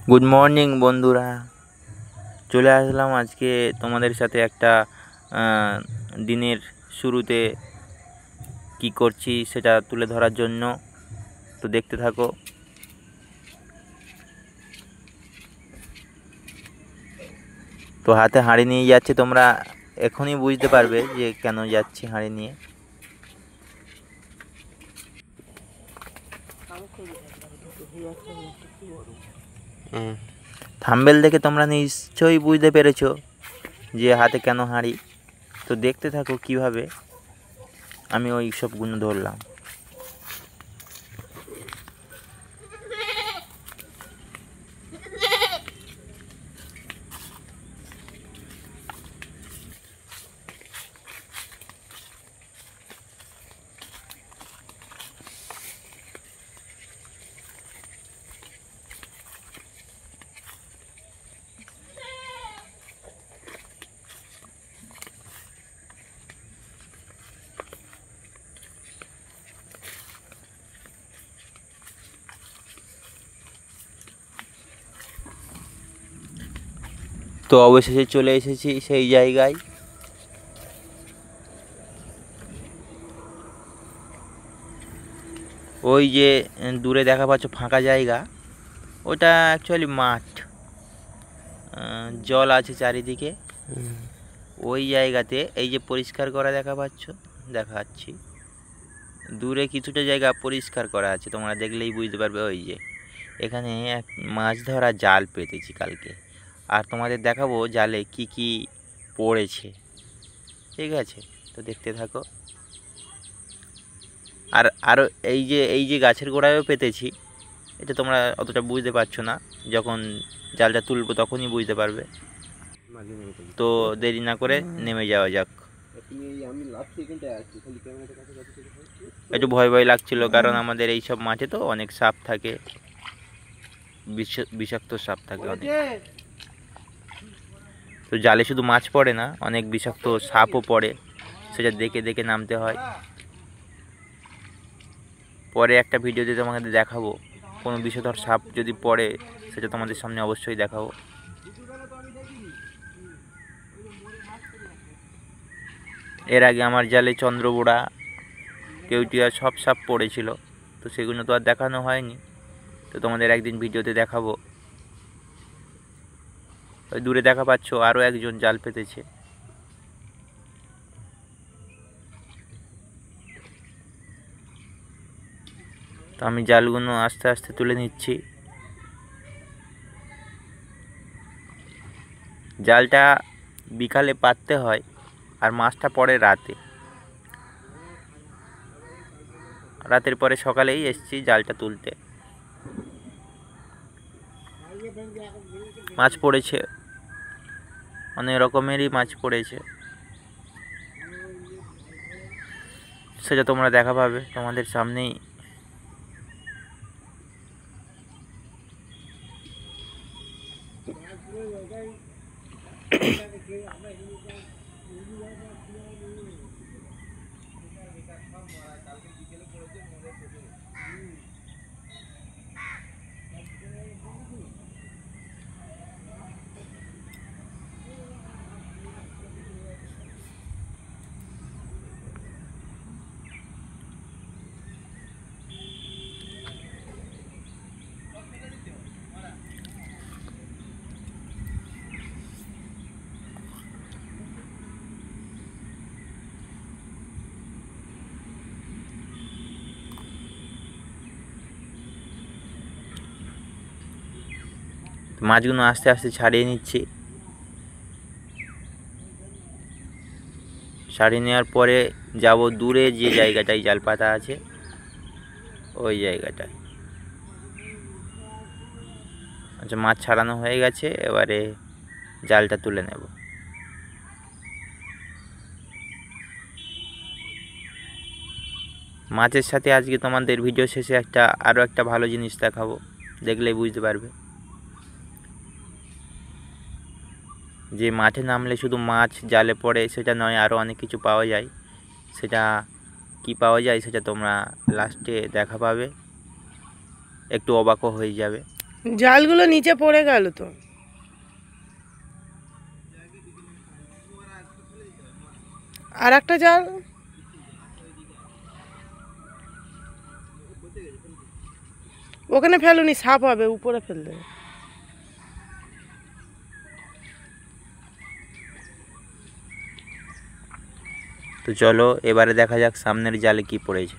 Good morning বন্ধুরা, চলে আসলাম আজকে তোমাদের সাথে একটা দিনের শুরুতে কি করছি সেটা তুলে ধরার জন্য। তো দেখতে থাকো। তো হাতে হাঁড়ি নিয়ে যাচ্ছে, তোমরা এখনই বুঝতে পারবে যে কেন যাচ্ছি হাঁড়ি নিয়ে। থাম্বনেল দেখে তোমরা নিশ্চয়ই বুঝতে পেরেছো যে হাতে কেন হাঁড়ি। তো দেখতে থাকো কিভাবে আমি ওই সব গুণ ধরলাম। তো অবশেষে চলে এসেছি সেই জায়গায়। ওই যে দূরে দেখা পাচ্ছ ফাঁকা জায়গা, ওটা অ্যাকচুয়ালি মাঠ। জল আছে চারিদিকে। ওই জায়গাতে এই যে পরিষ্কার করা দেখাচ্ছি দূরে কিছুটা জায়গা পরিষ্কার করা আছে, তোমরা দেখলেই বুঝতে পারবে। ওই যে এখানে এক মাছ ধরা জাল পেতেছি কালকে, আর তোমাদের দেখাবো জালে কি কি পড়েছে। ঠিক আছে, তো দেখতে থাকো। আর আরও এই যে গাছের গোড়ায়ও পেতেছি, এটা তোমরা অতটা বুঝতে পারছো না, যখন জালটা তুলবো তখনই বুঝতে পারবে। তো দেরি না করে নেমে যাওয়া যাক। একটু ভয় ভয় লাগছিল, কারণ আমাদের এই সব মাঠে তো অনেক সাপ থাকে, বিষাক্ত সাপ থাকে অনেক। তো জালে শুধু মাছ পড়ে না, অনেক বিষাক্ত সাপও পড়ে, সেটা দেখে দেখে নামতে হয়। পরে একটা ভিডিওতে তোমাদের দেখাবো, কোনো বিষধর সাপ যদি পড়ে সেটা তোমাদের সামনে অবশ্যই দেখাবো। এর আগে আমার জালে চন্দ্রবোড়া, কেউটিয়া সব সাপ পড়েছিল, তো সেগুলো তো আর দেখানো হয়নি। তো তোমাদের একদিন ভিডিওতে দেখাবো। ওই দূরে দেখা পাচ্ছ আরও একজন জাল পেতেছে। তো আমি জালগুলো আস্তে আস্তে তুলে নিচ্ছি। জালটা বিকালে পাততে হয়, আর মাছটা পড়ে রাতের পরে সকালেই এসছি জালটা তুলতে। মাছ পড়েছে, অনেক রকমেরই মাছ পড়েছে, সেটা তোমরা দেখা পাবে তোমাদের সামনেই। মাছগুলো আস্তে আস্তে ছাড়িয়ে নিচ্ছি। ছাড়িয়ে নেওয়ার পরে যাব দূরে যে জায়গাটায় জাল পাতা আছে, ওই জায়গাটায়। আচ্ছা, মাছ ছাড়ানো হয়ে গেছে, এবারে জালটা তুলে নেব। মাছের সাথে আজকে তোমাদের ভিডিও শেষে আরও একটা ভালো জিনিস দেখাবো, দেখলেই বুঝতে পারবে যে মাঠে নামলে শুধু মাছ জালে পড়ে সেটা নয়, আরও অনেক কিছু পাওয়া যায়। সেটা কি পাওয়া যায় সেটা তোমরা লাস্টে দেখা পাবে, একটু অবাকও হয়ে যাবে। জালগুলো নিচে পড়ে গেল তো। আর একটা জাল ওখানে ফেলুনি, সাপ হবে, উপরে ফেল দেবে। তো চলো এবারে দেখা যাক সামনের জালে কি পড়েছে।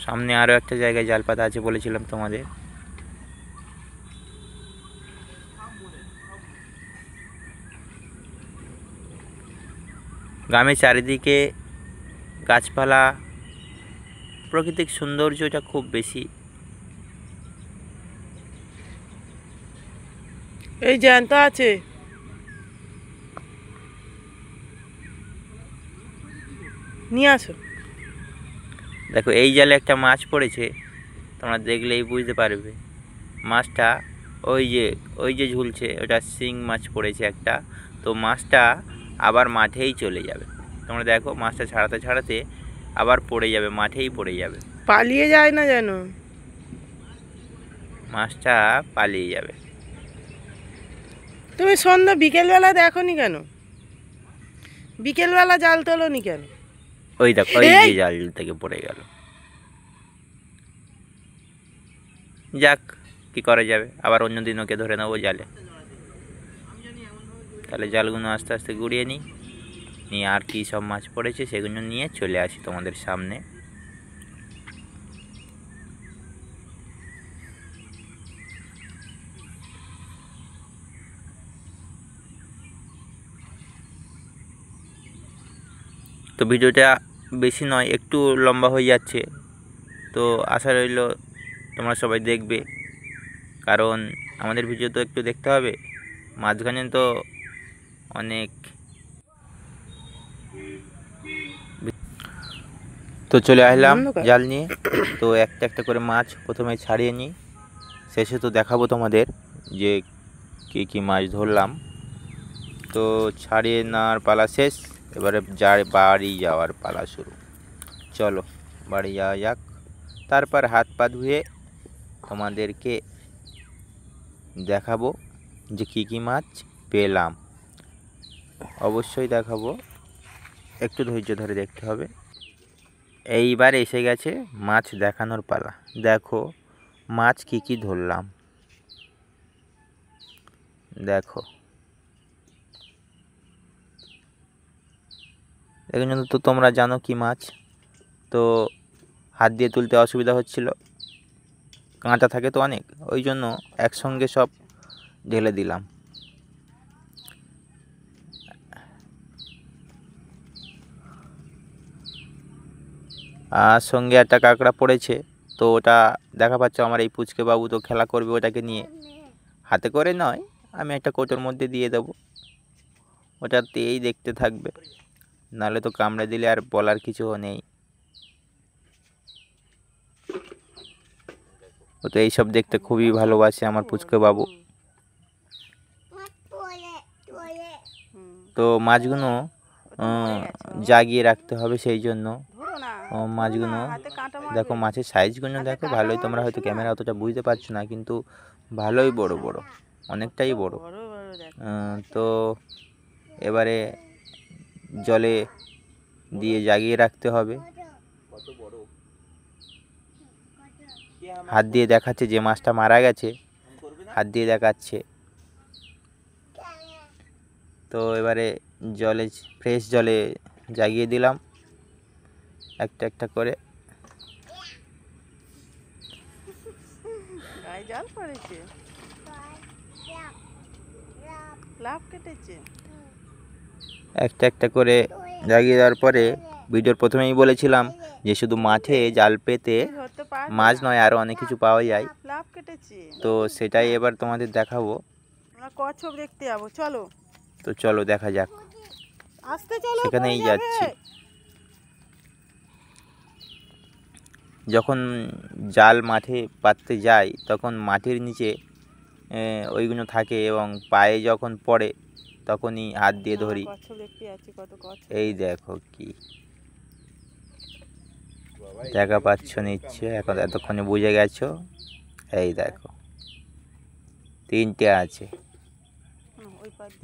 সামনে আরও একটা জায়গায় জাল পাতা আছে বলেছিলাম তোমাদের। গ্রামের চারিদিকে গাছপালা, প্রাকৃতিক সৌন্দর্যটা খুব বেশি। এই জ্যান্ত আছে। নিয়ে আসো। দেখো এই জালে একটা মাছ পড়েছে, তোমরা দেখলেই বুঝতে পারবে। মাছটা ওই যে ঝুলছে ওটা শিং মাছ পড়েছে একটা। তো মাছটা আবার মাঠেই চলে যাবে। তোমরা দেখো মাছটা ছাড়াতে ছাড়াতে আবার পড়ে যাবে, মাঠেই পড়ে যাবে। পালিয়ে যায় না যেন। মাছটা পালিয়ে যাবে। তুমি সন্ধ্যা বিকেলবেলা দেখোনি কেন? বিকেলবেলা জাল তোলোনি কেন? ওই দেখো ওই যে জাল থেকে পড়ে গেল। যাক, কি করা যাবে, আবার অন্য দিন ওকে ধরে নেবো জালে। তাহলে জালগুলো আস্তে আস্তে গুড়িয়ে নিয়ে আর কি সব মাছ পড়েছে সেগুলো নিয়ে চলে আসি তোমাদের সামনে। তো ভিডিওটা বেশি নয়, একটু লম্বা হয়ে যাচ্ছে। তো আশা রইল তোমরা সবাই দেখবে, কারণ আমাদের ভিডিও তো একটু দেখতে হবে। মাঝখানে তো অনেক। তো চলে আসলাম জাল নিয়ে। তো একটা একটা করে মাছ প্রথমে ছাড়িয়ে নিই, শেষে তো দেখাবো তোমাদের যে কী কী মাছ ধরলাম। তো ছাড়িয়ে নেওয়ার পালা শেষ, এবারে বাড়ি যাওয়ার পালা শুরু। চলো বাড়ি যাওয়া যাক। তারপর হাত পা ধুয়ে তোমাদেরকে দেখাবো যে কী কী মাছ পেলাম। অবশ্যই দেখাবো, একটু ধৈর্য ধরে দেখতে হবে। এইবার এসে গেছে মাছ দেখানোর পালা। দেখো মাছ কী কী ধরলাম, দেখো। এগুলো তো তোমরা জানো কি মাছ। তো হাত দিয়ে তুলতে অসুবিধা হচ্ছিল, কাঁটা থাকে তো অনেক, ওই জন্য একসঙ্গে সব ঢেলে দিলাম। আর সঙ্গে একটা কাঁকড়া পড়েছে, তো ওটা দেখা পাচ্ছ আমার এই পুচকে বাবু তো খেলা করবে ওটাকে নিয়ে। হাতে করে নয়, আমি একটা কৌটোর মধ্যে দিয়ে দেবো, ওটাতেই দেখতে থাকবে, নাহলে তো কামড়ে দিলে আর বলার কিছু নেই। ও তো এইসব দেখতে খুবই ভালোবাসে আমার পুচকে বাবু। তো মাছগুলো জাগিয়ে রাখতে হবে, সেই জন্য মাছগুলো দেখো, মাছের সাইজগুলো দেখো ভালোই। তোমরা হয়তো ক্যামেরা অতটা বুঝতে পারছো না, কিন্তু ভালোই বড় বড়, অনেকটাই বড়। তো এবারে জলে দিয়ে জাগিয়ে রাখতে হবে। হাত দিয়ে দেখাচ্ছে, যে মাছটা মারা গেছে হাত দিয়ে দেখাচ্ছে। তো এবারে জলে, ফ্রেশ জলে জাগিয়ে দিলাম একটা একটা করে। জাল পড়েছে, লাভ কেটেছে। একটা একটা করে জাগিয়ে দেওয়ার পরে, ভিডিওর প্রথমেই বলেছিলাম যে শুধু মাঠে জাল পেতে মাছ নয় আরও অনেক কিছু পাওয়া যায়। তো সেটাই এবার তোমাদের দেখাবো। আমরা কচ্ছপ দেখতে যাবো, চলো। তো চলো দেখা যাক, আস্তে চলো, সেখানেই যাচ্ছি। যখন জাল মাঠে পাততে যাই তখন মাটির নিচে ওইগুলো থাকে, এবং পায়ে যখন পড়ে তখনই হাত দিয়ে ধরি। এই দেখো কি দেখা পাচ্ছ নিশ্চয়, এখন এতক্ষণে বুঝে গেছো। এই দেখো 3টে আছে।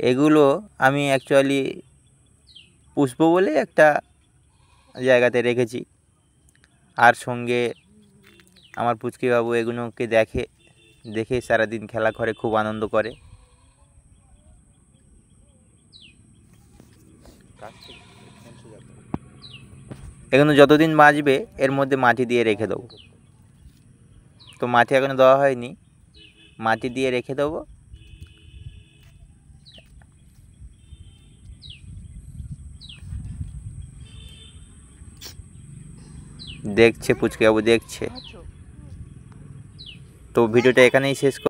এগুলো আমি অ্যাকচুয়ালি পুষবো বলে একটা জায়গাতে রেখেছি, আর সঙ্গে আমার পুচকিবাবু এগুলোকে দেখে সারাদিন খেলা করে, খুব আনন্দ করে। এগুলো যতদিন বাঁচবে এর মধ্যে মাটি দিয়ে রেখে দেবো। তো মাটি এখনো দেওয়া হয়নি, মাটি দিয়ে রেখে দেবো। দেখছে পুচকিবাবু, দেখছে। তো ভিডিওটা এখানেই শেষ